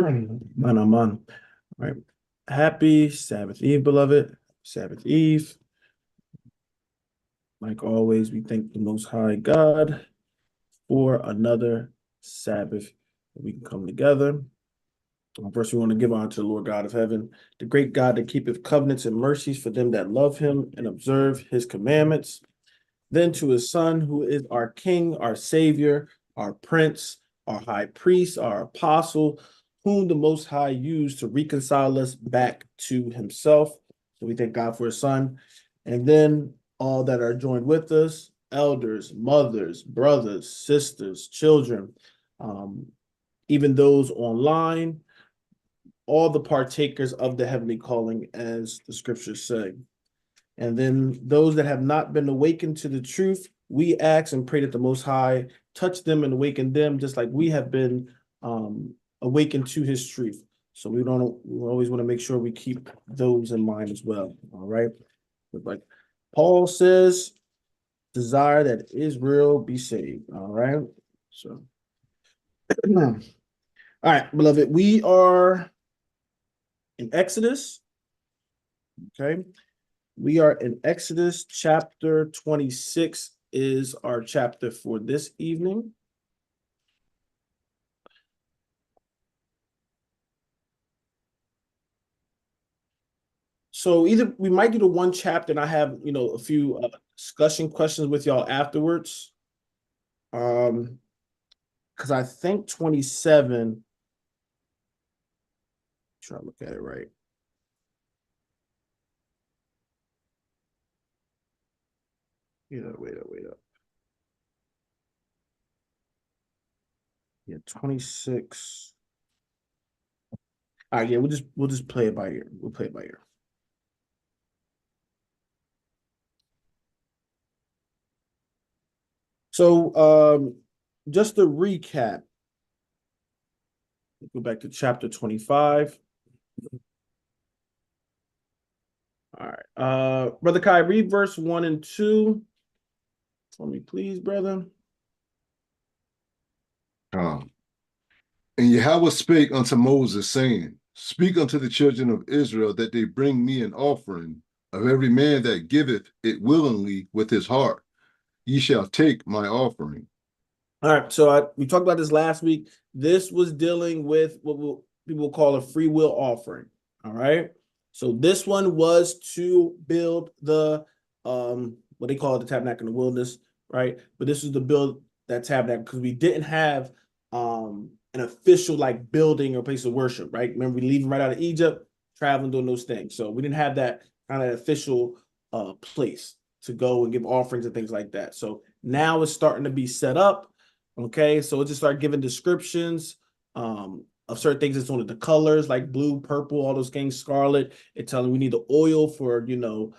Man, aman. All right. Happy Sabbath Eve, beloved. Sabbath Eve. Like always, we thank the Most High God for another Sabbath that we can come together. First, we want to give honor to the Lord God of heaven, the great God that keepeth covenants and mercies for them that love him and observe his commandments. Then to his Son, who is our King, our Savior, our Prince, our High Priest, our Apostle, whom the Most High used to reconcile us back to himself. So we thank God for his Son. And then all that are joined with us, elders, mothers, brothers, sisters, children, um, even those online, all the partakers of the heavenly calling, as the scriptures say. And then those that have not been awakened to the truth, we ask and pray that the Most High touch them and awaken them, just like we have been awakened to his truth. So we always want to make sure we keep those in mind as well. All right. But like Paul says, desire that Israel be saved. All right. So, all right, beloved, we are in Exodus. Okay. We are in Exodus chapter 26 is our chapter for this evening. So either we might do the one chapter and I have, a few discussion questions with y'all afterwards. Because I think 27, try to look at it right. Wait up. Yeah, 26. All right, yeah, we'll just play it by ear. We'll play it by ear. So just to recap, go back to chapter 25. All right. Brother Kai, read verse 1 and 2 for me, please, brother. Um, and Yahweh spake unto Moses, saying, Speak unto the children of Israel that they bring me an offering of every man that giveth it willingly with his heart. Ye shall take my offering. All right. So we talked about this last week. This was dealing with what people call a free will offering. All right. So this one was to build the what they call it, the tabernacle in the wilderness, right? But this was to build that tabernacle because we didn't have an official like building or place of worship, right? Remember, we leaving right out of Egypt, traveling, doing those things. So we didn't have that kind of official place to go and give offerings and things like that. So now it's starting to be set up. Okay, so it just start giving descriptions of certain things. It's on the colors like blue, purple, all those things, scarlet. It's telling we need the oil for the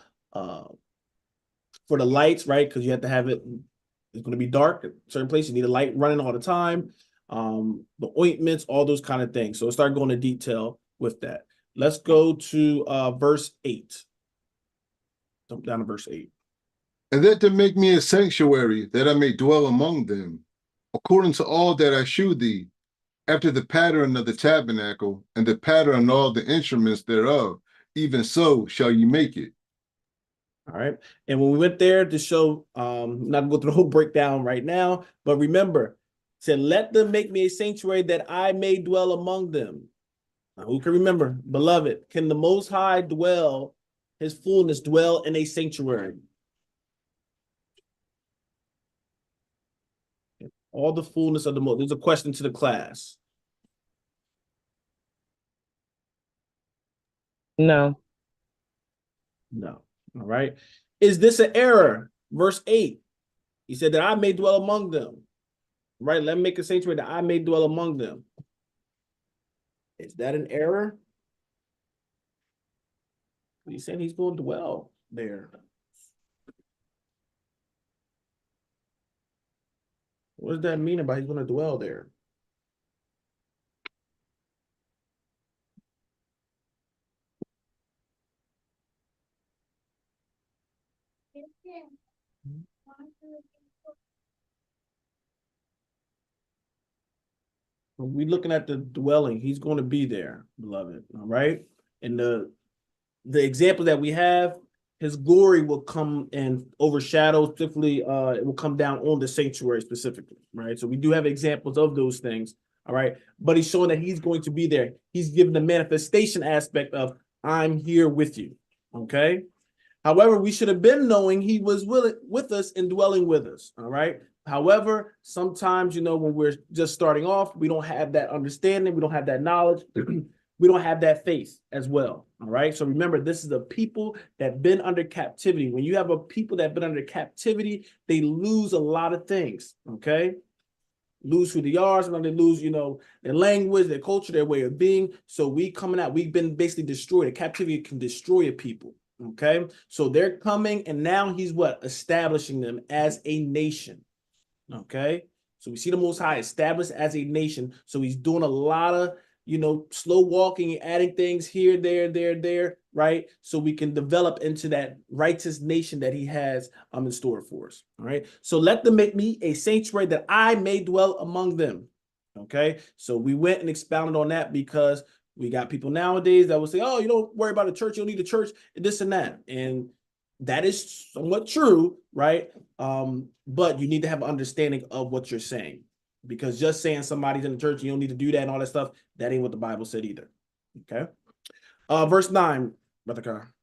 lights, right? Because you have to have it. It's going to be dark at certain places. You need a light running all the time. The ointments, all those kind of things. So start going into detail with that. Let's go to verse 8. Jump down to verse 8. And that to make me a sanctuary, that I may dwell among them, according to all that I shew thee, after the pattern of the tabernacle, and the pattern of all the instruments thereof, even so shall ye make it. All right. And when we went there to show, not to go through the whole breakdown right now, but remember, said, let them make me a sanctuary that I may dwell among them. Now, who can remember, beloved, can the Most High dwell, his fullness dwell in a sanctuary? All the fullness of the Most. There's a question to the class. No. No. All right. Is this an error? Verse 8. He said that I may dwell among them. Right? Let me make a sanctuary that I may dwell among them. Is that an error? He's saying he's going to dwell there. What does that mean about he's going to dwell there? When we're looking at the dwelling, he's going to be there, beloved. All right. And the example that we have, his glory will come and overshadow, specifically, it will come down on the sanctuary specifically, right? So we do have examples of those things, all right? But he's showing that he's going to be there. He's given the manifestation aspect of, I'm here with you, okay? However, we should have been knowing he was with us and dwelling with us, all right? However, sometimes, when we're just starting off, we don't have that understanding, we don't have that knowledge, we don't have that faith as well, all right? So remember, this is a people that have been under captivity. When you have a people that have been under captivity, they lose a lot of things, okay? Lose who they are, sometimes they lose, their language, their culture, their way of being. So we've been basically destroyed. Captivity can destroy a people. Okay, so they're coming, and now he's establishing them as a nation. Okay, so we see the Most High established as a nation. So he's doing a lot of slow walking, adding things here, there, right? So we can develop into that righteous nation that he has in store for us. All right, so let them make me a sanctuary that I may dwell among them. Okay, so we went and expounded on that because we got people nowadays that will say, oh, you don't worry about a church, you don't need a church, and this and that. And that is somewhat true, right? But you need to have an understanding of what you're saying. Because just saying somebody's in the church, you don't need to do that and all that stuff, that ain't what the Bible said either. Okay. Verse 9, Brother Carr.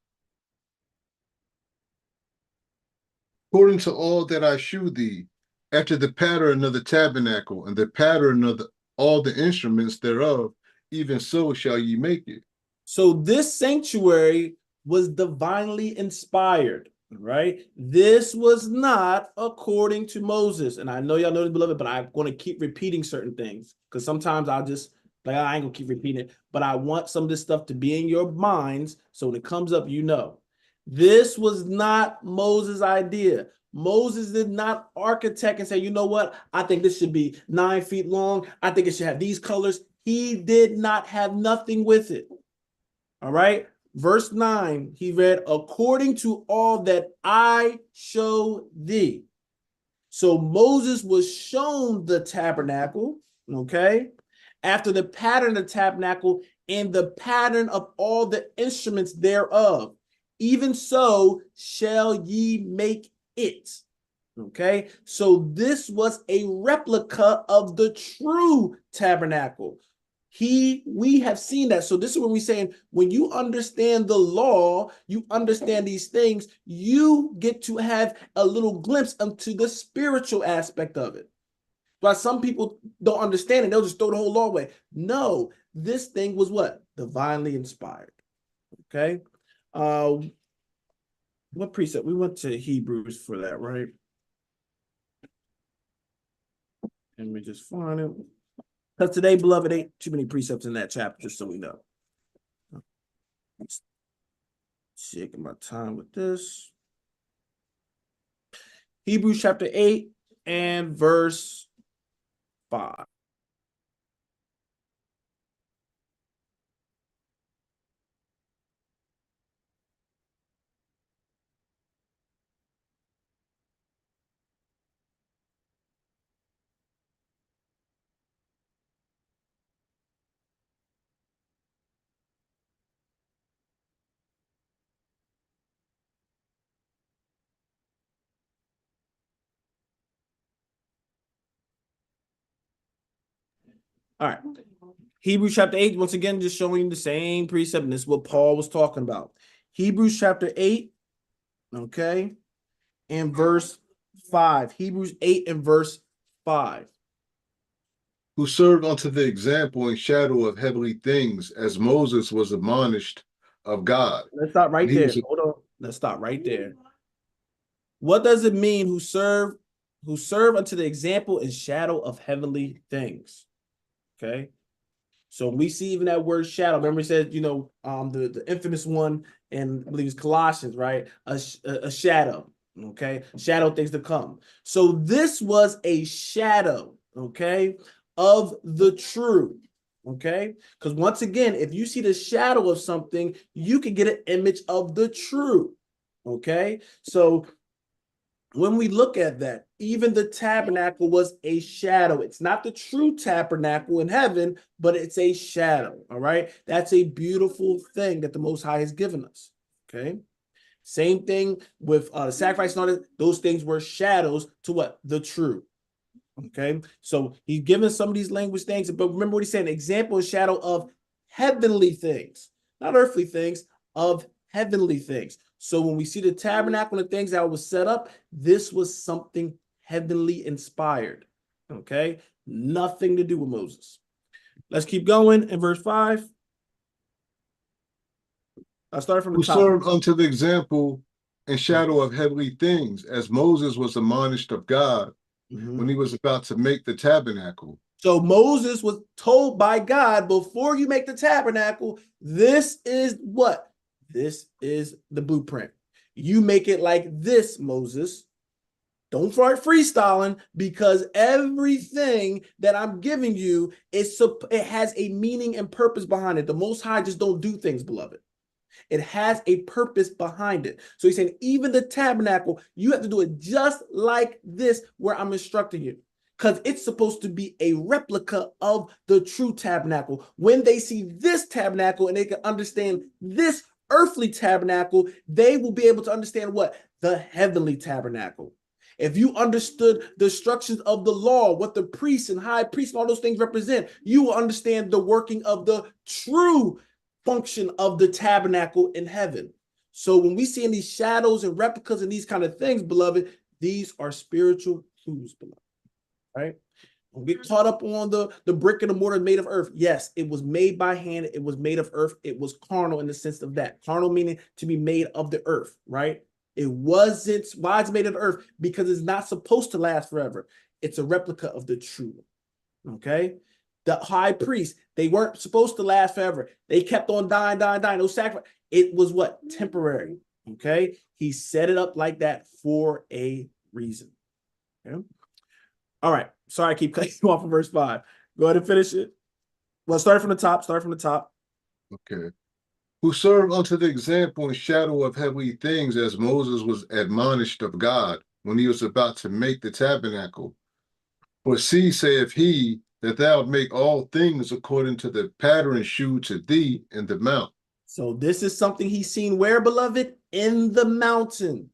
According to all that I shew thee, after the pattern of the tabernacle and the pattern of all the instruments thereof, even so shall ye make it. So this sanctuary was divinely inspired, right? This was not according to Moses. And I know y'all know this, beloved, but I'm going to keep repeating certain things because sometimes I ain't going to keep repeating it, but I want some of this stuff to be in your minds so when it comes up, This was not Moses' idea. Moses did not architect and say, you know what? I think this should be 9 feet long. I think it should have these colors. He did not have nothing with it. All right. Verse 9, he read, according to all that I show thee. So Moses was shown the tabernacle, okay, after the pattern of the tabernacle and the pattern of all the instruments thereof. Even so shall ye make it. Okay, so this was a replica of the true tabernacle. We have seen that. So this is when we're saying, when you understand the law, you understand these things, you get to have a little glimpse into the spiritual aspect of it. But some people don't understand it. They'll just throw the whole law away. No, this thing was what? Divinely inspired. Okay. What precept? We went to Hebrews for that, right? Let me just find it. Because today, beloved, ain't too many precepts in that chapter, just so we know. Taking my time with this. Hebrews chapter 8 and verse 5. All right. Hebrews chapter 8, once again, just showing the same precept, and this is what Paul was talking about. Hebrews chapter 8, okay, and verse 5. Hebrews 8 and verse 5. Who served unto the example and shadow of heavenly things, as Moses was admonished of God. Let's stop right there. Hold on. Let's stop right there. What does it mean who serve unto the example and shadow of heavenly things? Okay. So we see even that word shadow. Remember, it said, the infamous one, and I believe it's Colossians, right? A shadow. Okay. Shadow things to come. So this was a shadow, okay, of the true. Okay. Because once again, if you see the shadow of something, you can get an image of the true. Okay. So when we look at that, even the tabernacle was a shadow. It's not the true tabernacle in heaven, but it's a shadow. All right. That's a beautiful thing that the Most High has given us. Okay. Same thing with sacrifice and all that. Those things were shadows to what? The true. Okay. So he's given some of these language things, but remember what he said, an example is shadow of heavenly things, not earthly things, of heavenly things. So when we see the tabernacle and the things that was set up, this was something heavenly inspired. Okay. Nothing to do with Moses. Let's keep going in verse 5. I'll start from the Who top. served unto the example and shadow of heavenly things, as Moses was admonished of God when he was about to make the tabernacle. So Moses was told by God, before you make the tabernacle, this is what? This is the blueprint. You make it like this, Moses. Don't start freestyling, because everything that I'm giving you it has a meaning and purpose behind it. The Most High just don't do things, beloved. It has a purpose behind it. So he's saying, even the tabernacle, you have to do it just like this, where I'm instructing you, because it's supposed to be a replica of the true tabernacle. When they see this tabernacle and they can understand this earthly tabernacle, they will be able to understand what? The heavenly tabernacle. If you understood the instructions of the law, what the priests and high priests and all those things represent, you will understand the working of the true function of the tabernacle in heaven. So when we see in these shadows and replicas and these kind of things, beloved, these are spiritual clues, beloved. Right? Don't get caught up on the brick and the mortar made of earth. Yes, it was made by hand. It was made of earth. It was carnal in the sense of that. Carnal meaning to be made of the earth, right? It wasn't, why it's made of the earth? Because it's not supposed to last forever. It's a replica of the true one. Okay? The high priest, they weren't supposed to last forever. They kept on dying. No sacrifice. It was what? Temporary. Okay? He set it up like that for a reason. Okay? All right. Sorry, I keep cutting you off of verse 5. Go ahead and finish it. Well, start from the top. Okay. Who served unto the example and shadow of heavenly things, as Moses was admonished of God when he was about to make the tabernacle. For see, saith he, that thou make all things according to the pattern shewed to thee in the mount. So this is something he's seen where, beloved? In the mountain.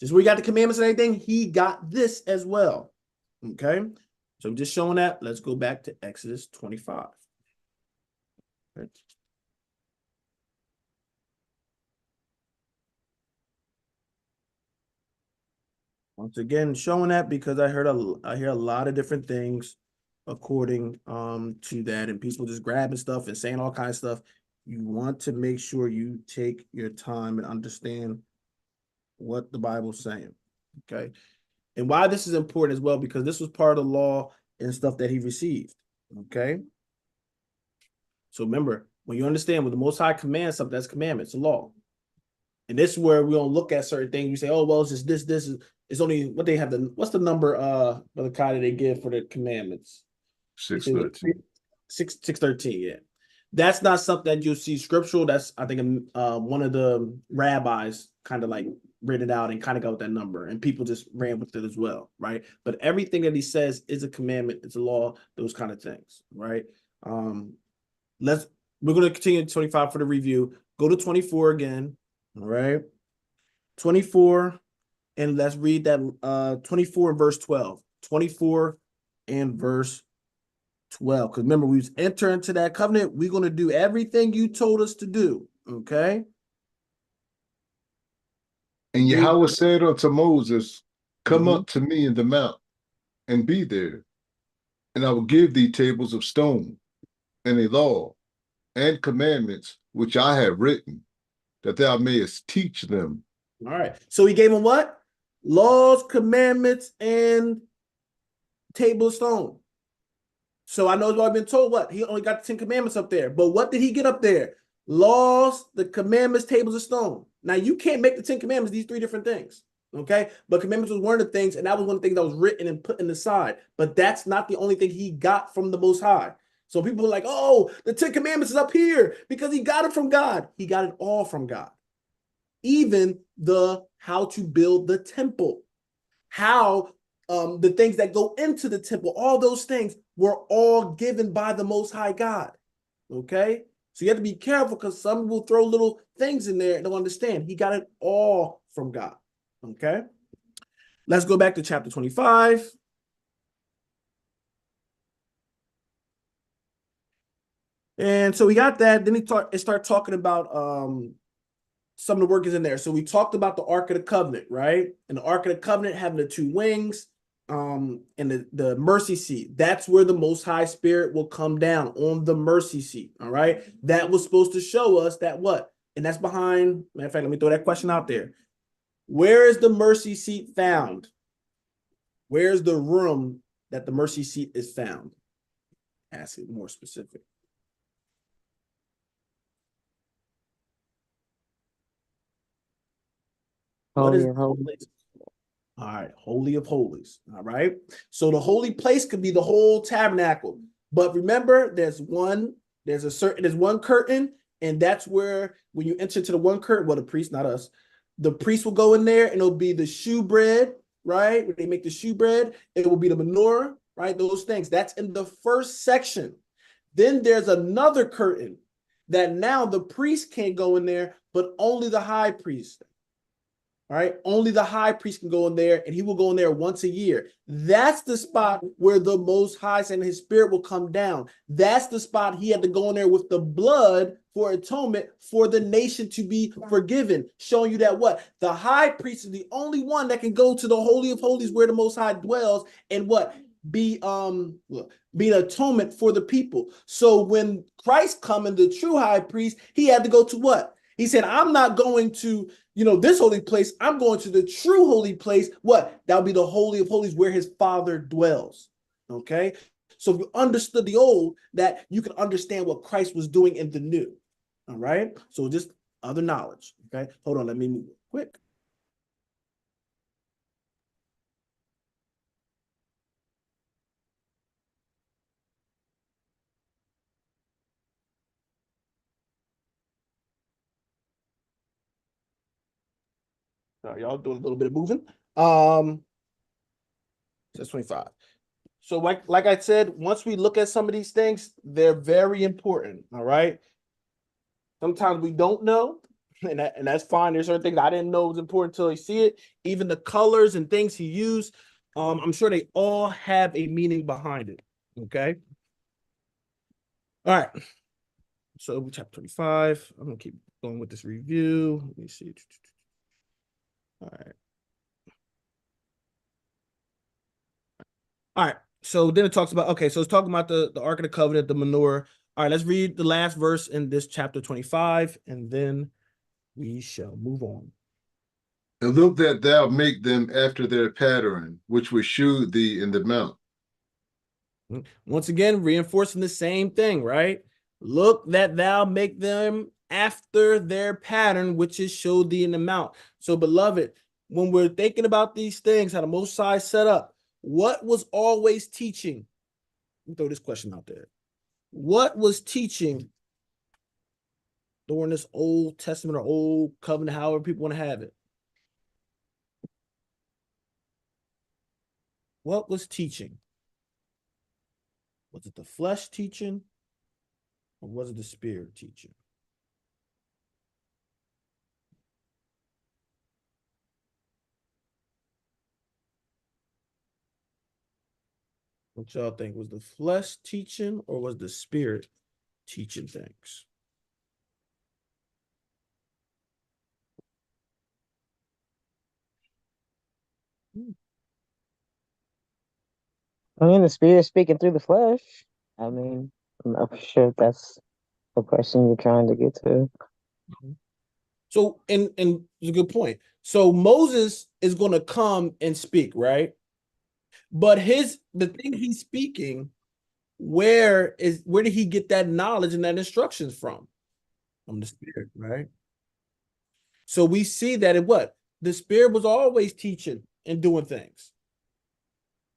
Just where he got the commandments and everything, he got this as well. Okay? So I'm just showing that. Let's go back to Exodus 25. Okay. Once again, showing that because I hear a lot of different things according to that, and people just grabbing stuff and saying all kinds of stuff. You want to make sure you take your time and understand what the Bible's saying. Okay. And why this is important as well, because this was part of the law and stuff that he received. Okay. So remember, when you understand when the Most High commands something, that's commandment, it's a law. And this is where we don't look at certain things. You say, oh, well, it's just this is it's only what they have what's the number the kind that they give for the commandments? 6:13. 613, yeah. That's not something that you'll see scriptural. That's, I think, one of the rabbis kind of like read it out and kind of got with that number, and people just ran with it as well, right? But everything that he says is a commandment, it's a law, those kind of things, right? We're going to continue to 25 for the review. Go to 24 again, all right? 24, and let's read that 24 and verse 12. 24 and verse 12. Because remember, we enter into that covenant. We're going to do everything you told us to do. Okay. And Yahweh said unto Moses, come up to me in the mount, and be there, and I will give thee tables of stone, and a law, and commandments, which I have written, that thou mayest teach them. All right. So he gave him what? Laws, commandments, and table of stone. So I know he's already been told what? He only got the 10 commandments up there. But what did he get up there? Laws, the commandments, tables of stone. Now, you can't make the 10 commandments these 3 different things. Okay? But commandments was one of the things, and that was one of the things that was written and put in the side. But that's not the only thing he got from the Most High. So people are like, oh, the 10 commandments is up here because he got it from God. He got it all from God. Even the how to build the temple. how the things that go into the temple, all those things were all given by the Most High God. Okay? So you have to be careful because some will throw little things in there and don't understand. He got it all from God. Okay? Let's go back to chapter 25. And so we got that. Then it start talking about some of the work is in there. So we talked about the Ark of the Covenant, right? And the Ark of the Covenant having the two wings, and the mercy seat. That's where the Most High Spirit will come down on the mercy seat. All right. That was supposed to show us that what? And that's behind, matter of fact, let me throw that question out there. Where is the mercy seat found? Where's the room that the mercy seat is found? Ask it more specific. What is the holy place? All right, Holy of Holies. All right. So the holy place could be the whole tabernacle. But remember, there's one curtain, and that's where when you enter to the one curtain, well, the priest, not us, the priest will go in there and it'll be the shewbread, right? When they make the shewbread, it will be the menorah, right? Those things. That's in the first section. Then there's another curtain that now the priest can't go in there, but only the high priest. All right. Only the high priest can go in there, and he will go in there once a year. That's the spot where the Most High and his spirit will come down. That's the spot he had to go in there with the blood for atonement for the nation to be forgiven, showing you that what? The high priest is the only one that can go to the Holy of Holies where the Most High dwells and what? Be an atonement for the people. So when Christ coming, the true high priest, he had to go to what? He said, I'm not going to, this holy place. I'm going to the true holy place. What? That'll be the Holy of Holies where his Father dwells. Okay? So if you understood the old, that you can understand what Christ was doing in the new. All right? So just other knowledge. Okay? Hold on. Let me move quick. Sorry, y'all doing a little bit of moving. That's 25. So like I said, once we look at some of these things, they're very important. All right. Sometimes we don't know, and that's fine. There's certain things I didn't know was important until you see it. Even the colors and things he used, I'm sure they all have a meaning behind it. Okay. All right. So chapter 25. I'm gonna keep going with this review. Let me see. All right. All right. So then it talks about, okay, so it's talking about the Ark of the Covenant, the menorah. All right, let's read the last verse in this chapter 25, and then we shall move on. And look that thou make them after their pattern, which was shewed thee in the mount. Once again, reinforcing the same thing, right? Look that thou make them after their pattern, which is showed thee in the mount. So, beloved, when we're thinking about these things, how the Most High set up, what was always teaching? Let me throw this question out there. What was teaching during this Old Testament or Old Covenant, however people want to have it? What was teaching? Was it the flesh teaching, or was it the spirit teaching? What y'all think? Was the flesh teaching, or was the spirit teaching things? I mean, the spirit speaking through the flesh. I mean, I'm not sure if that's the question you're trying to get to. So, and it's a good point. So Moses is going to come and speak, right? But the thing he's speaking, where did he get that knowledge and that instructions from? From the spirit, right? So we see that the spirit was always teaching and doing things.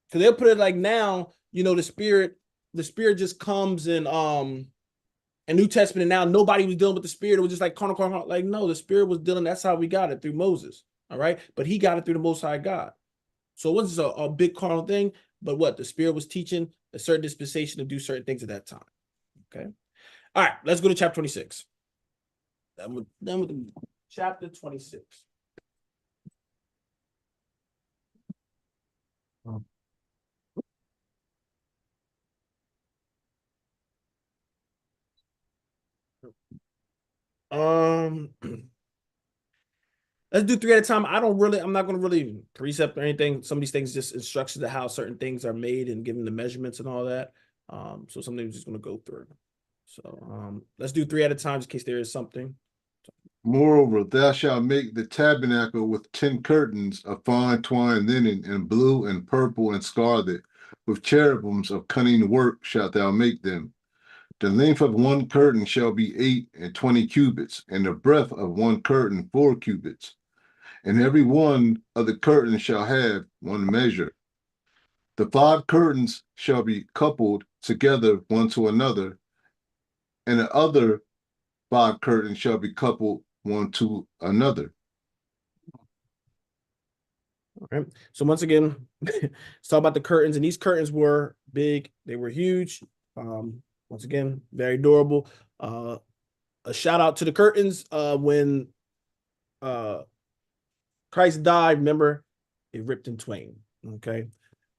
Because they'll put it like now, the spirit just comes in New Testament, and now nobody was dealing with the spirit. It was just like carnal. Like, no, the spirit was dealing. That's how we got it through Moses. All right. But he got it through the Most High God. So it wasn't a big carnal thing, but what the Spirit was teaching a certain dispensation to do certain things at that time. Okay. All right, let's go to chapter 26. Done with chapter 26. Let's do three at a time. I'm not gonna really precept or anything. Some of these things just instructions of how certain things are made and given the measurements and all that. So something we're just gonna go through. So let's do three at a time in case there is something. Moreover, thou shalt make the tabernacle with 10 curtains of fine twined linen, and blue and purple and scarlet, with cherubims of cunning work shalt thou make them. The length of one curtain shall be 28 cubits, and the breadth of one curtain 4 cubits. And every one of the curtains shall have one measure. The 5 curtains shall be coupled together one to another, and the other 5 curtains shall be coupled one to another. All right. So once again, let's talk about the curtains, and these curtains were big. They were huge. Once again, very durable. A shout out to the curtains. When Christ died, remember, it ripped in twain. Okay.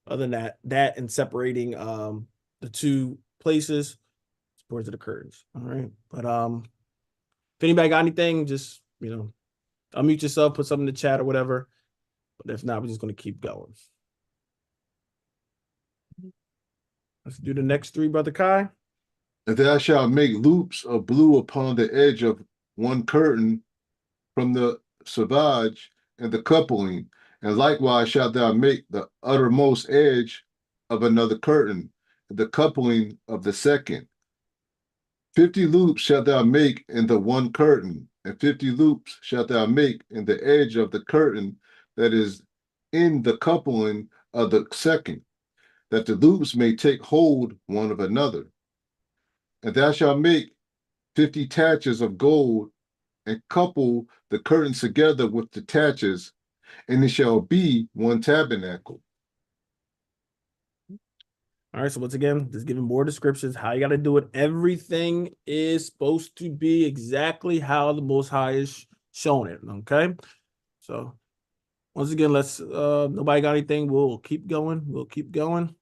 Other than that and separating the two places, towards the curtains. All right. But if anybody got anything, just unmute yourself, put something in the chat or whatever. But if not, we're just gonna keep going. Let's do the next three, Brother Kai. And thou shalt make loops of blue upon the edge of one curtain from the selvage and the coupling, and likewise shalt thou make the uttermost edge of another curtain, the coupling of the second. 50 loops shalt thou make in the one curtain, and 50 loops shalt thou make in the edge of the curtain that is in the coupling of the second, that the loops may take hold one of another. And thou shalt make 50 taches of gold, and couple the curtains together with the taches, and it shall be one tabernacle. All right, so once again, just giving more descriptions, how you got to do it. Everything is supposed to be exactly how the Most High is showing it, okay? So once again, nobody got anything, we'll keep going.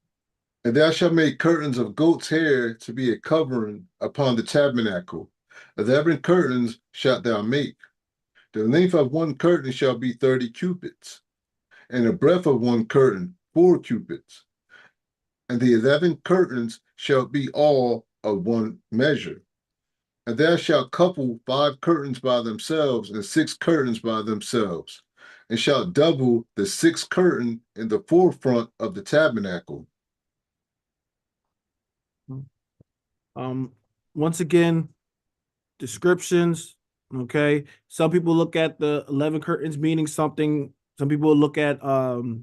And thou shalt make curtains of goat's hair to be a covering upon the tabernacle. 11 curtains shalt thou make. The length of one curtain shall be 30 cubits, and the breadth of one curtain 4 cubits. And the 11 curtains shall be all of one measure. And thou shalt couple 5 curtains by themselves, and 6 curtains by themselves, and shalt double the 6th curtain in the forefront of the tabernacle. Once again, descriptions, okay? Some people look at the 11 curtains meaning something. Some people look at we'll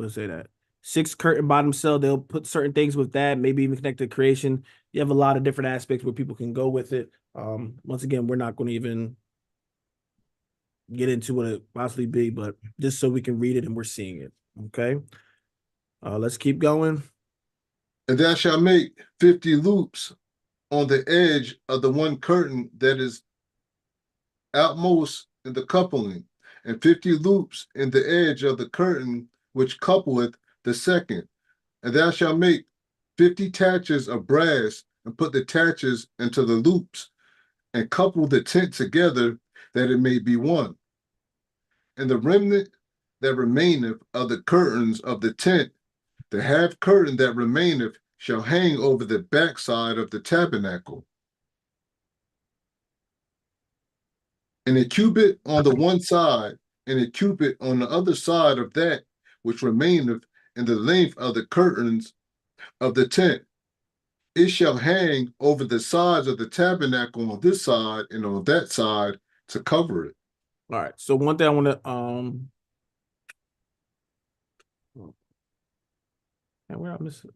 say that 6 curtain by themselves, they'll put certain things with that, maybe even connect to creation. You have a lot of different aspects where people can go with it. Once again, we're not going to even get into what it possibly be, but just so we can read it and we're seeing it. Okay. Let's keep going. And thou shalt make 50 loops on the edge of the one curtain that is outmost in the coupling, and 50 loops in the edge of the curtain which coupleth the second. And thou shalt make 50 taches of brass, and put the taches into the loops, and couple the tent together, that it may be one. And the remnant that remaineth of the curtains of the tent, the half curtain that remaineth, shall hang over the backside of the tabernacle. And a cubit on the one side, and a cubit on the other side of that which remaineth in the length of the curtains of the tent. It shall hang over the sides of the tabernacle on this side and on that side to cover it. All right. So one thing I want to and where I miss it.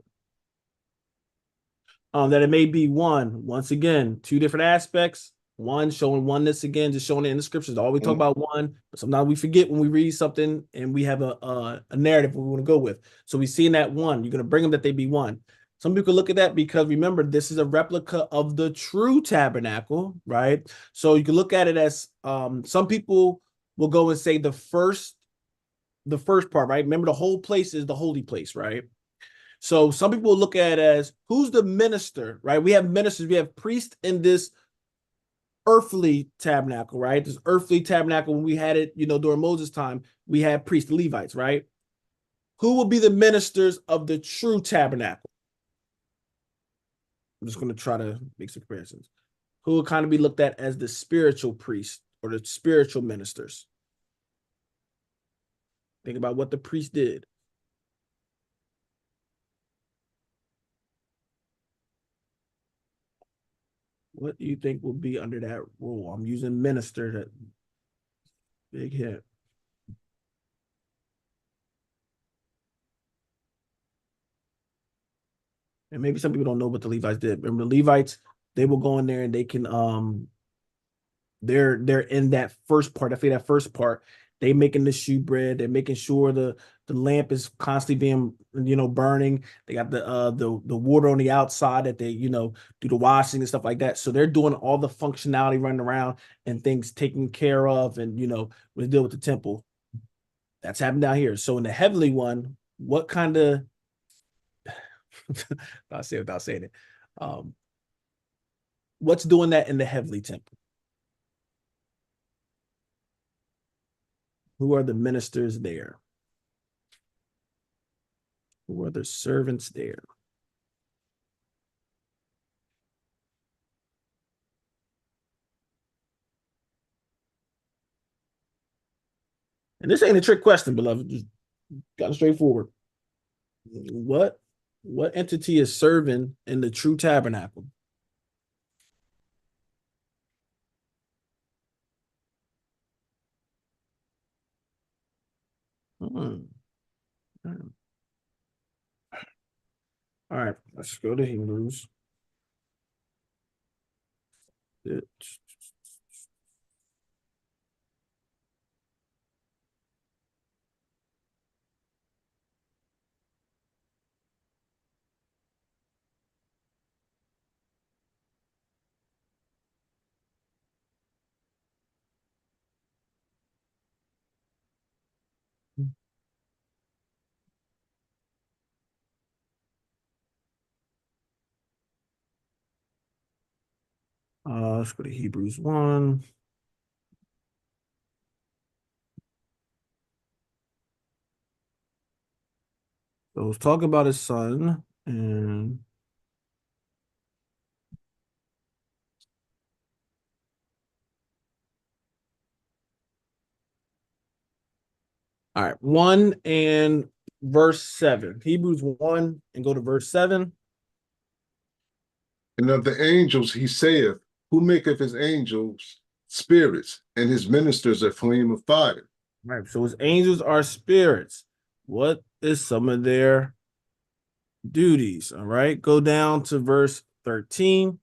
That it may be one. Once again, two different aspects. One, showing oneness again, just showing it in the scriptures. Always talk about one, but sometimes we forget when we read something and we have a narrative we want to go with. So we see in that one, you're going to bring them that they be one. Some people look at that because remember, this is a replica of the true tabernacle, right? So you can look at it as some people will go and say the first part, right? Remember, the whole place is the holy place, right? So some people look at it as who's the minister, right? We have ministers, we have priests in this earthly tabernacle, right? This earthly tabernacle, when we had it, during Moses' time, we had priests, Levites, right? Who will be the ministers of the true tabernacle? I'm just going to try to make some comparisons. Who will kind of be looked at as the spiritual priests or the spiritual ministers? Think about what the priest did. What do you think will be under that rule? I'm using minister, that big hit. And maybe some people don't know what the Levites did. Remember, the Levites, they will go in there and they can they're in that first part. I think that first part, they making the shewbread, they're making sure the lamp is constantly being burning. They got the water on the outside that they do the washing and stuff like that. So they're doing all the functionality running around and things taken care of, and we deal with the temple. That's happening down here. So in the heavenly one, what kind of I'll say it without saying it. What's doing that in the heavenly temple? Who are the ministers there? Who are the servants there? And this ain't a trick question, beloved. Just got it straightforward. What entity is serving in the true tabernacle? All right, let's go to Hebrews. Let's go to Hebrews 1. So let's talk about his son, and all right, 1 and verse 7. Hebrews 1 and go to verse 7. And of the angels he saith, who maketh his angels spirits, and his ministers a flame of fire. All right, so his angels are spirits. What is some of their duties? All right, go down to verse 13.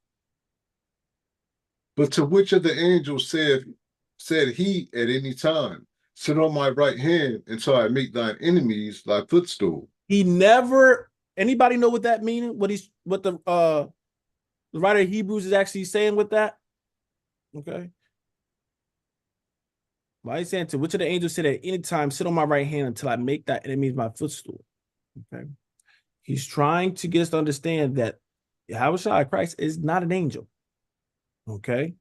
But to which of the angels said he at any time, sit on my right hand until I make thine enemies thy footstool? He never. Anybody know what that means? What the writer of Hebrews is actually saying with that? Okay. Why he's saying, to which of the angels said at any time, sit on my right hand until I make thy enemies my footstool? Okay. He's trying to get us to understand that Yahweh Christ is not an angel. Okay.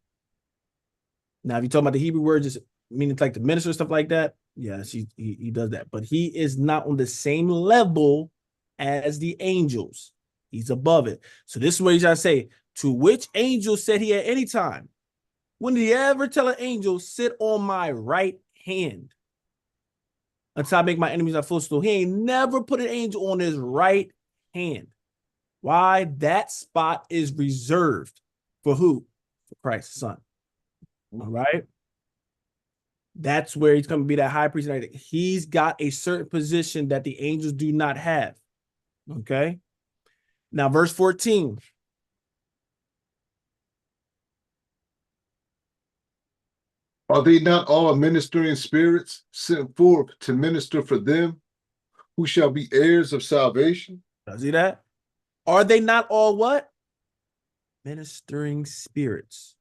Now, if you're talking about the Hebrew word, just meaning like the minister, stuff like that, yes, he does that. But he is not on the same level as the angels. He's above it. So this is what he's trying to say. To which angel said he at any time? When did he ever tell an angel, sit on my right hand until I make my enemies my footstool? He ain't never put an angel on his right hand. Why? That spot is reserved for who? For Christ's son. All right. That's where he's going to be that high priest. He's got a certain position that the angels do not have. Okay. Now, verse 14. Are they not all ministering spirits sent forth to minister for them who shall be heirs of salvation? See that? Are they not all what? Ministering spirits.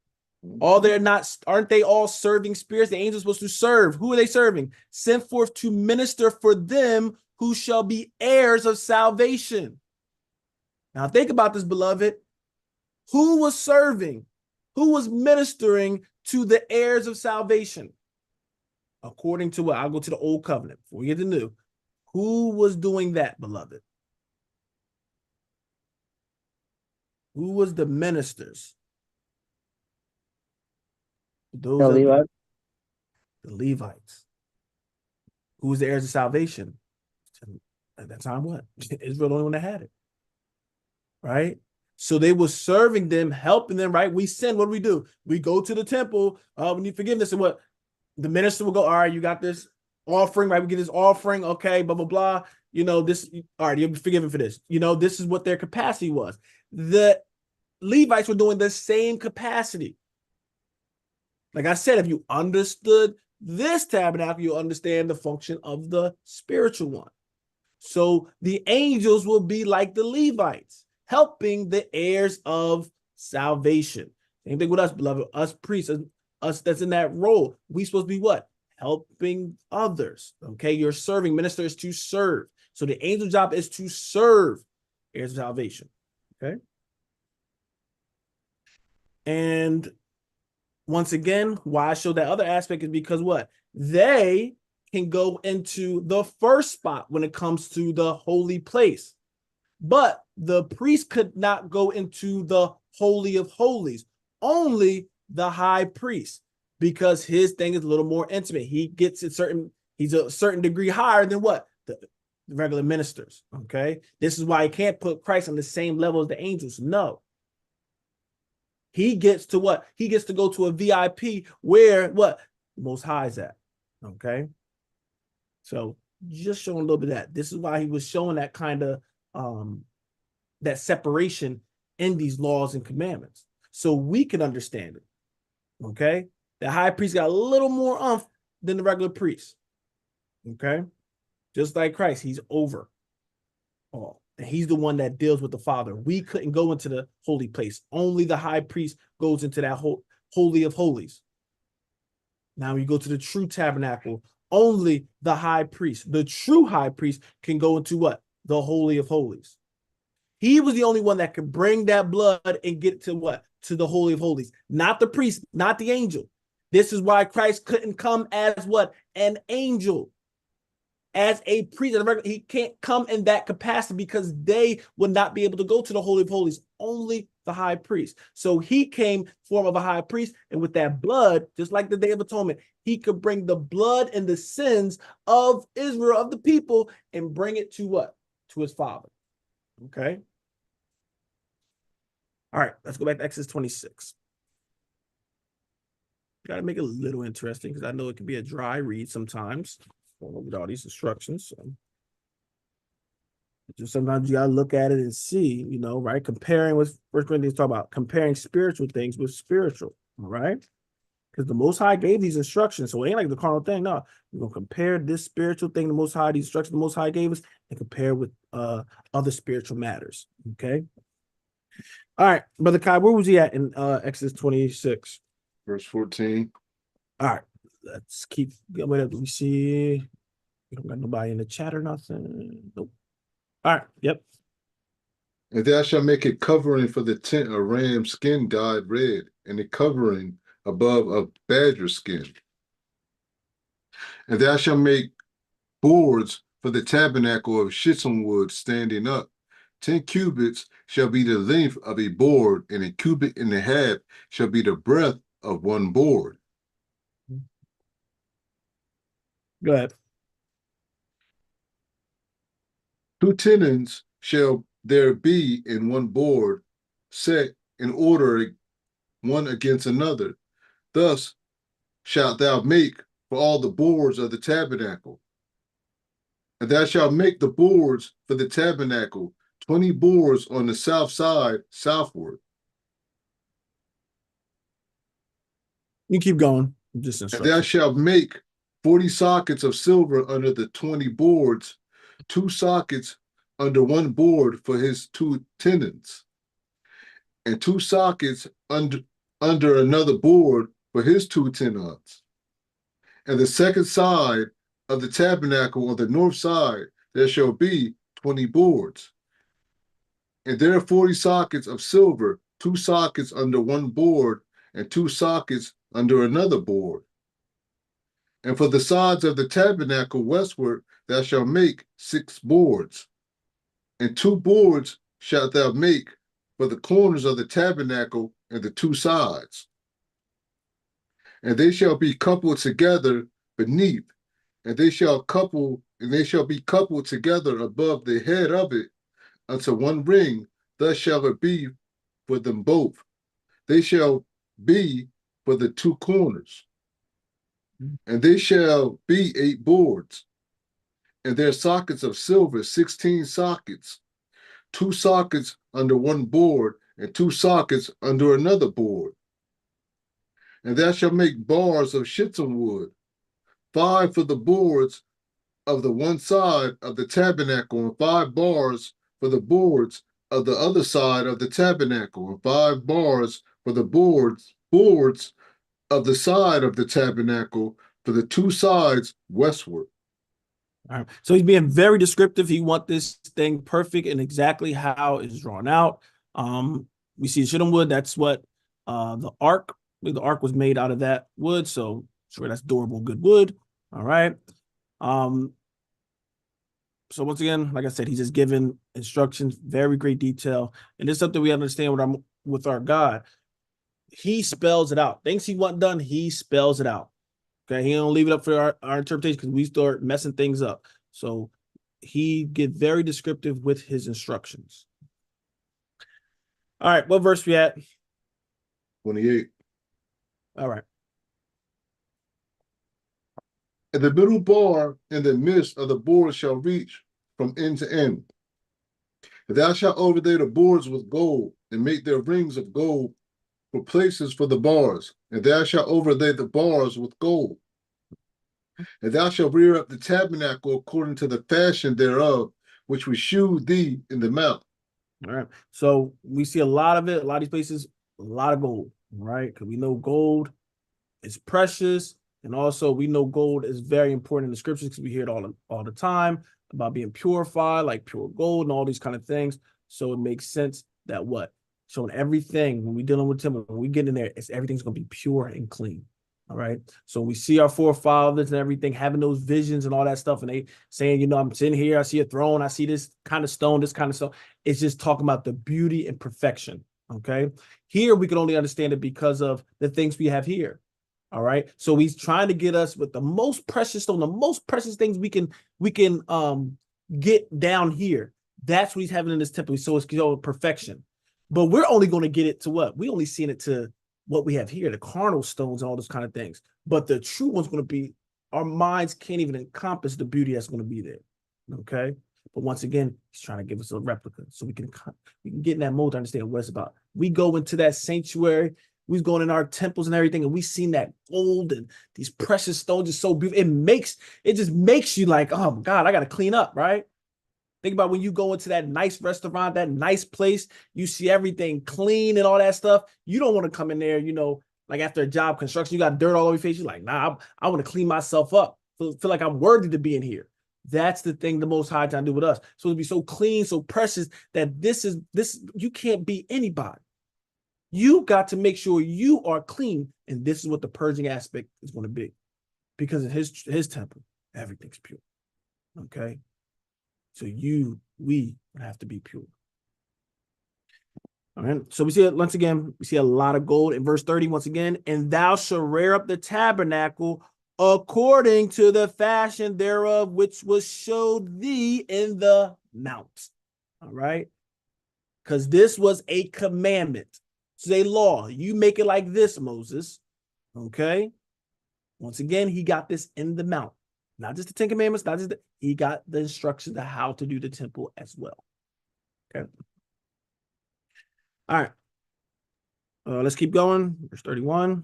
Aren't they all serving spirits? The angels are supposed to serve. Who are they serving? Sent forth to minister for them who shall be heirs of salvation. Now think about this, beloved. Who was serving? Who was ministering to the heirs of salvation? According to what? I'll go to the old covenant before we get to the new. Who was doing that, beloved? Who was the ministers? Those The are Levites. the Levites. Who was the heirs of salvation? At that time, what? Israel, the only one that had it. Right? So they were serving them, helping them, right? We sin. What do? We go to the temple. We need forgiveness. And what? The minister will go, all right, you got this offering, right? We get this offering. Okay, blah, blah, blah. You know, this, all right, you'll be forgiven for this. You know, this is what their capacity was. The Levites were doing the same capacity. Like I said, if you understood this tabernacle, you understand the function of the spiritual one. So the angels will be like the Levites, helping the heirs of salvation. Same thing with us, beloved, us priests, us that's in that role. We supposed to be what? Helping others. Okay, your serving minister is to serve. So the angel job is to serve heirs of salvation. Okay. And once again, why I show that other aspect is because what? They can go into the first spot when it comes to the holy place. But the priest could not go into the Holy of Holies, only the high priest, because his thing is a little more intimate. He gets he's a certain degree higher than what? The regular ministers. Okay. This is why he can't put Christ on the same level as the angels. No. He gets to what? He gets to go to a VIP where what? The Most High is at. Okay. So just showing a little bit of that. This is why he was showing that kind of that separation in these laws and commandments. So we can understand it. Okay. The high priest got a little more umph than the regular priest. Okay. Just like Christ, he's over all. And he's the one that deals with the Father. We couldn't go into the holy place. Only the high priest goes into that Holy of Holies. Now you go to the true tabernacle. Only the high priest, the true high priest, can go into what? The Holy of Holies. He was the only one that could bring that blood and get to what? To the Holy of Holies. Not the priest, not the angel. This is why Christ couldn't come as what? An angel. As a priest, he can't come in that capacity because they would not be able to go to the Holy of Holies, only the high priest. So he came form of a high priest, and with that blood, just like the Day of Atonement, he could bring the blood and the sins of Israel, of the people, and bring it to what? To his Father. Okay? All right, let's go back to Exodus 26. Got to make it a little interesting because I know it can be a dry read sometimes. With all these instructions. So just sometimes you gotta look at it and see, you know, right? Comparing with 1 Corinthians talk about comparing spiritual things with spiritual, all right? Because the Most High gave these instructions, so it ain't like the carnal thing. No, we're gonna compare this spiritual thing, the Most High, these instructions the Most High gave us, and compare with other spiritual matters. Okay. All right, Brother Kai, where was he at in Exodus 26? Verse 14. All right, let's keep whatever we see. We don't got nobody in the chat or nothing. Nope. All right. Yep. And thou shalt make a covering for the tent of ram skin dyed red, and a covering above of badger skin. And thou shalt make boards for the tabernacle of shittim wood standing up. 10 cubits shall be the length of a board, and a cubit and a half shall be the breadth of one board. Go ahead. 2 tenons shall there be in one board, set in order one against another. Thus shalt thou make for all the boards of the tabernacle. And thou shalt make the boards for the tabernacle, 20 boards on the south side, southward. You keep going. Just And thou instructions. shalt make 40 sockets of silver under the 20 boards, 2 sockets under one board for his 2 tendons, and 2 sockets under another board for his 2 tendons. And the second side of the tabernacle on the north side, there shall be 20 boards. And there are 40 sockets of silver, 2 sockets under one board, and 2 sockets under another board. And for the sides of the tabernacle westward, thou shalt make 6 boards. And 2 boards shalt thou make for the corners of the tabernacle and the 2 sides. And they shall be coupled together beneath, and they shall be coupled together above the head of it unto one ring. Thus shall it be for them both. They shall be for the 2 corners. And they shall be 8 boards, and their sockets of silver, 16 sockets, 2 sockets under one board, and 2 sockets under another board. And thou shalt make bars of shittim wood, 5 for the boards of the one side of the tabernacle, and 5 bars for the boards of the other side of the tabernacle, and 5 bars for the boards of the side of the tabernacle for the 2 sides westward. All right. So he's being very descriptive. He wants this thing perfect and exactly how it's drawn out. We see shittim wood. That's what the ark was made out of that wood. So sure, that's durable, good wood. All right. So once again, like I said, he's just giving instructions, very great detail. And it's something we understand with our God. He spells it out. Things he wants done, he spells it out. Okay, he don't leave it up for our interpretation because we start messing things up. So he get very descriptive with his instructions. All right, what verse we at? 28. All right. And the middle bar in the midst of the board shall reach from end to end. And thou shalt overlay the boards with gold, and make their rings of gold for places for the bars. And thou shalt overlay the bars with gold. And thou shalt rear up the tabernacle according to the fashion thereof, which we shewed thee in the mount. All right. So we see a lot of it, a lot of these places, a lot of gold, right? Because we know gold is precious. And also we know gold is very important in the scriptures because we hear it all the time about being purified, like pure gold and all these kind of things. So it makes sense that what? Showing everything when we're dealing with timber, when we get in there, everything's going to be pure and clean. All right. So we see our forefathers and everything having those visions and all that stuff. And they saying, you know, I'm sitting here, I see a throne, I see this kind of stone, this kind of stuff. It's just talking about the beauty and perfection. Okay. Here we can only understand it because of the things we have here. All right. So he's trying to get us with the most precious stone, the most precious things we can get down here. That's what he's having in this temple. So it's called perfection. But we're only going to get it to what? We only seen it to what we have here, the carnal stones and all those kind of things. But the true one's going to be, our minds can't even encompass the beauty that's going to be there. Okay. But once again, he's trying to give us a replica so we can get in that mode to understand what it's about. We go into that sanctuary. We've gone in our temples and everything, and we've seen that gold and these precious stones is so beautiful. It just makes you like, oh my God, I got to clean up, right? Think about when you go into that nice restaurant, that nice place, you see everything clean and all that stuff. You don't want to come in there, you know, like after a job construction, you got dirt all over your face. You're like, nah, I want to clean myself up. Feel like I'm worthy to be in here. That's the thing the Most High trying to do with us. So to be so clean, so precious that this, you can't be anybody. You got to make sure you are clean. And this is what the purging aspect is going to be. Because in his temple, everything's pure. Okay? So we have to be pure. All right. So we see it once again, we see a lot of gold in verse 30 once again. And thou shalt rear up the tabernacle according to the fashion thereof, which was showed thee in the mount. All right. Because this was a commandment. It's a law. You make it like this, Moses. Okay. Once again, he got this in the mount. Not just the 10 Commandments, he got the instructions of how to do the temple as well. Okay. All right. Let's keep going. Verse 31.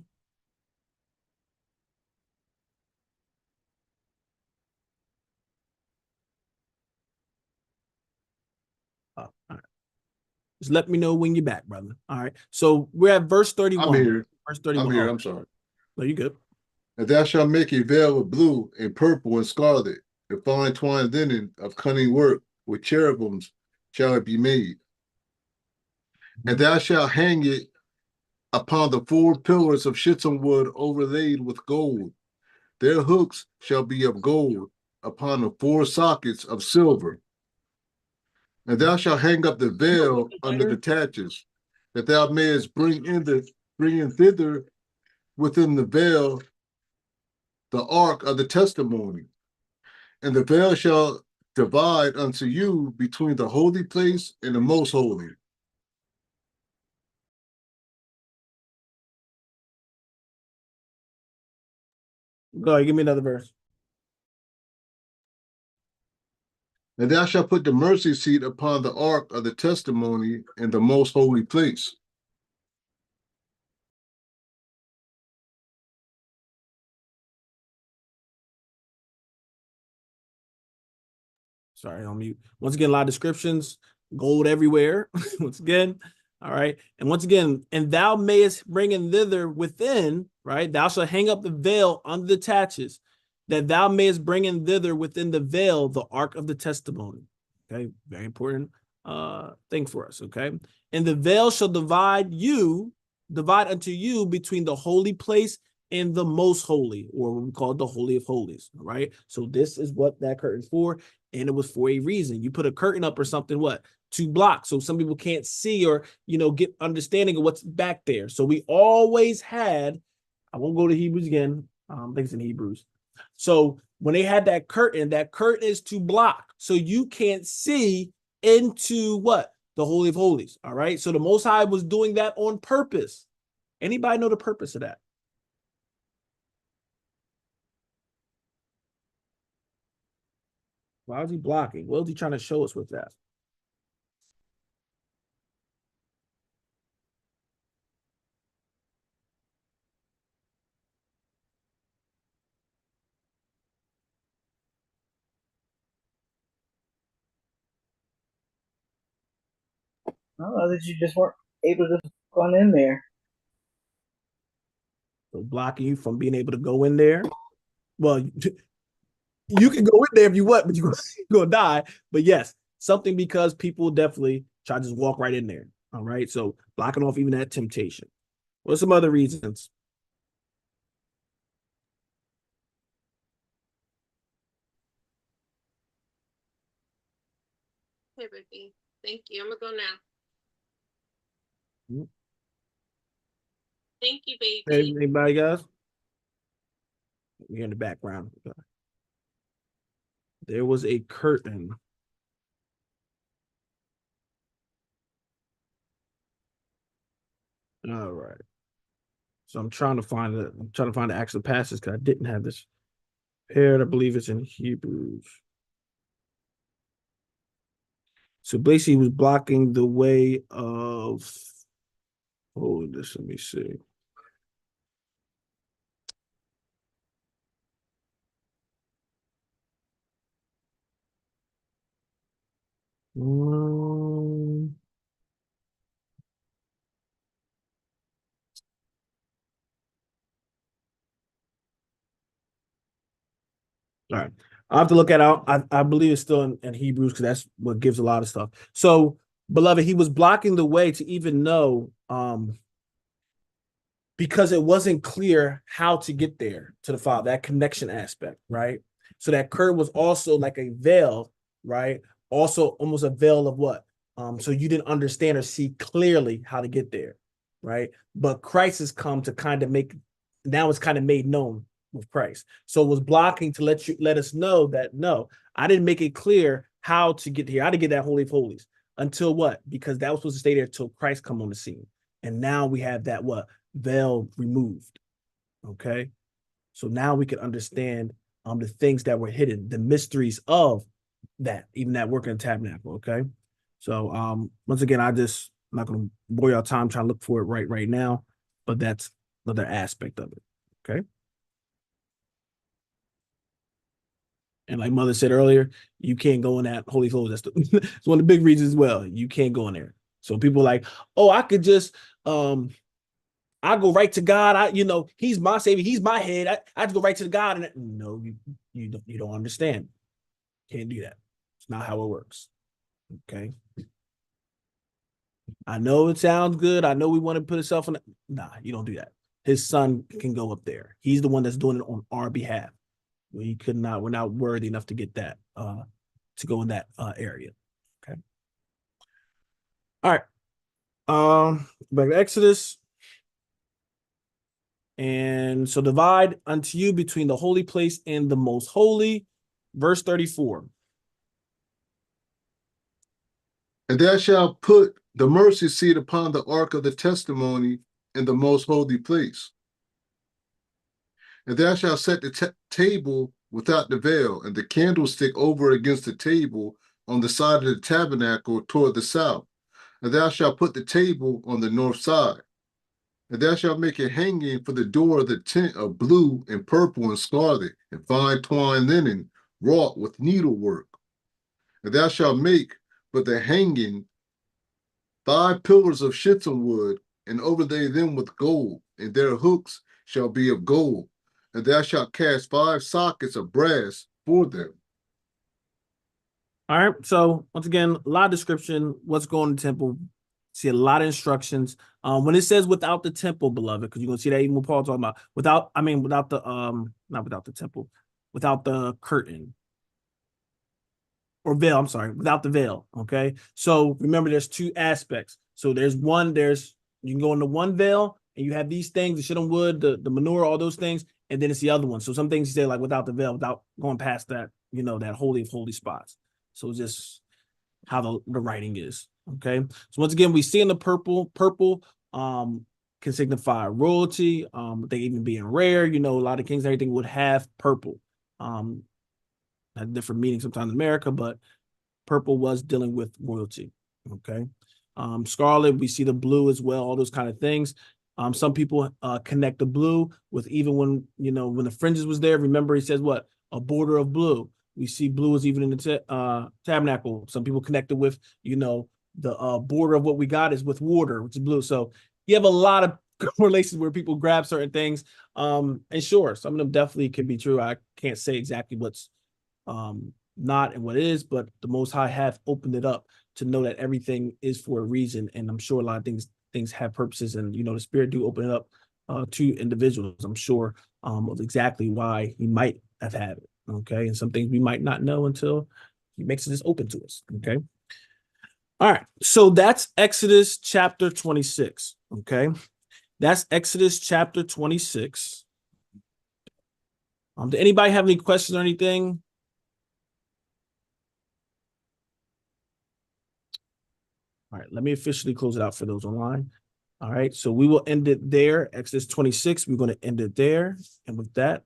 Just let me know when you're back, brother. All right. So we're at verse 31. I'm here. Verse 31. I'm here. I'm sorry. No, you good. And thou shalt make a veil of blue and purple and scarlet, and fine twined linen of cunning work, with cherubims shall it be made. And thou shalt hang it upon the 4 pillars of shittim wood overlaid with gold. Their hooks shall be of gold upon the 4 sockets of silver. And thou shalt hang up the veil under the taches, that thou mayest bring in thither within the veil the ark of the testimony. And the veil shall divide unto you between the holy place and the most holy. Go ahead, give me another verse. And thou shalt put the mercy seat upon the ark of the testimony in the most holy place. Sorry, on mute. Once again, a lot of descriptions, gold everywhere. Once again, all right. And once again, and thou mayest bring in thither within, right? Thou shalt hang up the veil under the taches, that thou mayest bring in thither within the veil the ark of the testimony. Okay, very important thing for us. Okay, and the veil shall divide unto you between the holy place and the most holy, or what we call the holy of holies. All right. So this is what that curtain's for. And it was for a reason. You put a curtain up or something, what? To block. So some people can't see or, get understanding of what's back there. So we always had, I won't go to Hebrews again. I think it's in Hebrews. So when they had that curtain is to block. So you can't see into what? The Holy of Holies. All right. So the Most High was doing that on purpose. Anybody know the purpose of that? Why was he blocking? What was he trying to show us with that? I don't know that you just weren't able to go in there. So blocking you from being able to go in there. Well, you can go in there if you want, but you're going to die. But yes, something because people definitely try to just walk right in there. All right. So blocking off even that temptation. What's some other reasons? Hey, Ricky. Thank you. I'm going to go now. Thank you, baby. Hey, anybody, guys? You're in the background. There was a curtain. All right. So I'm trying to find the actual passage because I didn't have this paired. I believe it's in Hebrews. So basically, he was blocking the way of holiness. Let me see. All right. I'll have to look at it. I believe it's still in Hebrews because that's what gives a lot of stuff. So, beloved, he was blocking the way to even know because it wasn't clear how to get there to the Father, that connection aspect, right? So that curtain was also like a veil, right? Also almost a veil of what? So you didn't understand or see clearly how to get there, right? But Christ has come to kind of now it's kind of made known with Christ. So it was blocking to let us know that no, I didn't make it clear how to get here, how to get that Holy of Holies until what? Because that was supposed to stay there till Christ come on the scene. And now we have that what? Veil removed. Okay. So now we can understand the things that were hidden, the mysteries of that, even that work in the tabernacle. Okay. So once again, I'm not gonna bore y'all time trying to look for it right now, but that's another aspect of it. Okay. And like Mother said earlier, you can't go in that Holy Holies. That's one of the big reasons as well. You can't go in there. So people like, oh, I could just I go right to God. He's my savior, he's my head. I have to go right to God. And no, you don't understand. Can't do that. It's not how it works. Okay. I know it sounds good. I know we want to put ourselves on. Nah, you don't do that. His son can go up there. He's the one that's doing it on our behalf. We're not worthy enough to get that, to go in that area. Okay. All right. Back to Exodus. And so divide unto you between the holy place and the most holy. Verse 34. And thou shalt put the mercy seat upon the ark of the testimony in the most holy place. And thou shalt set the table without the veil, and the candlestick over against the table on the side of the tabernacle toward the south. And thou shalt put the table on the north side. And thou shalt make a hanging for the door of the tent of blue and purple and scarlet, and fine twined linen, wrought with needlework. And thou shalt make for the hanging 5 pillars of shittim wood, and overlay them with gold, and their hooks shall be of gold. And thou shalt cast 5 sockets of brass for them. All right. So once again, a lot of description, what's going on in the temple. See a lot of instructions. When it says without the temple, beloved, because you're gonna see that even when Paul talking about without the not without the temple, without the curtain or veil. I'm sorry, without the veil. Okay. So remember, there's 2 aspects. So you can go into one veil and you have these things, the shittim wood, the menorah, all those things, and then it's the other one. So some things you say like without the veil, without going past that, that holy of holy spots. So just how the writing is. Okay. So once again, we see in the purple can signify royalty. They even being rare, a lot of kings and everything would have purple. Had different meanings sometimes in America, but purple was dealing with royalty. Okay. Scarlet, we see the blue as well, all those kind of things. Some people connect the blue with even when the fringes was there. Remember, he says what? A border of blue. We see blue is even in the tabernacle. Some people connect it with, the border of what we got is with water, which is blue. So you have a lot of correlations where people grab certain things. And sure, some of them definitely can be true. I can't say exactly what's not and what is, but the Most High have opened it up to know that everything is for a reason. And I'm sure a lot of things have purposes, and the Spirit do open it up to individuals, I'm sure, of exactly why he might have had it. Okay. And some things we might not know until he makes it just open to us. Okay. All right. So that's Exodus chapter 26. Okay. That's Exodus chapter 26. Did anybody have any questions or anything? All right, let me officially close it out for those online. All right, so we will end it there. Exodus 26, we're going to end it there. And with that,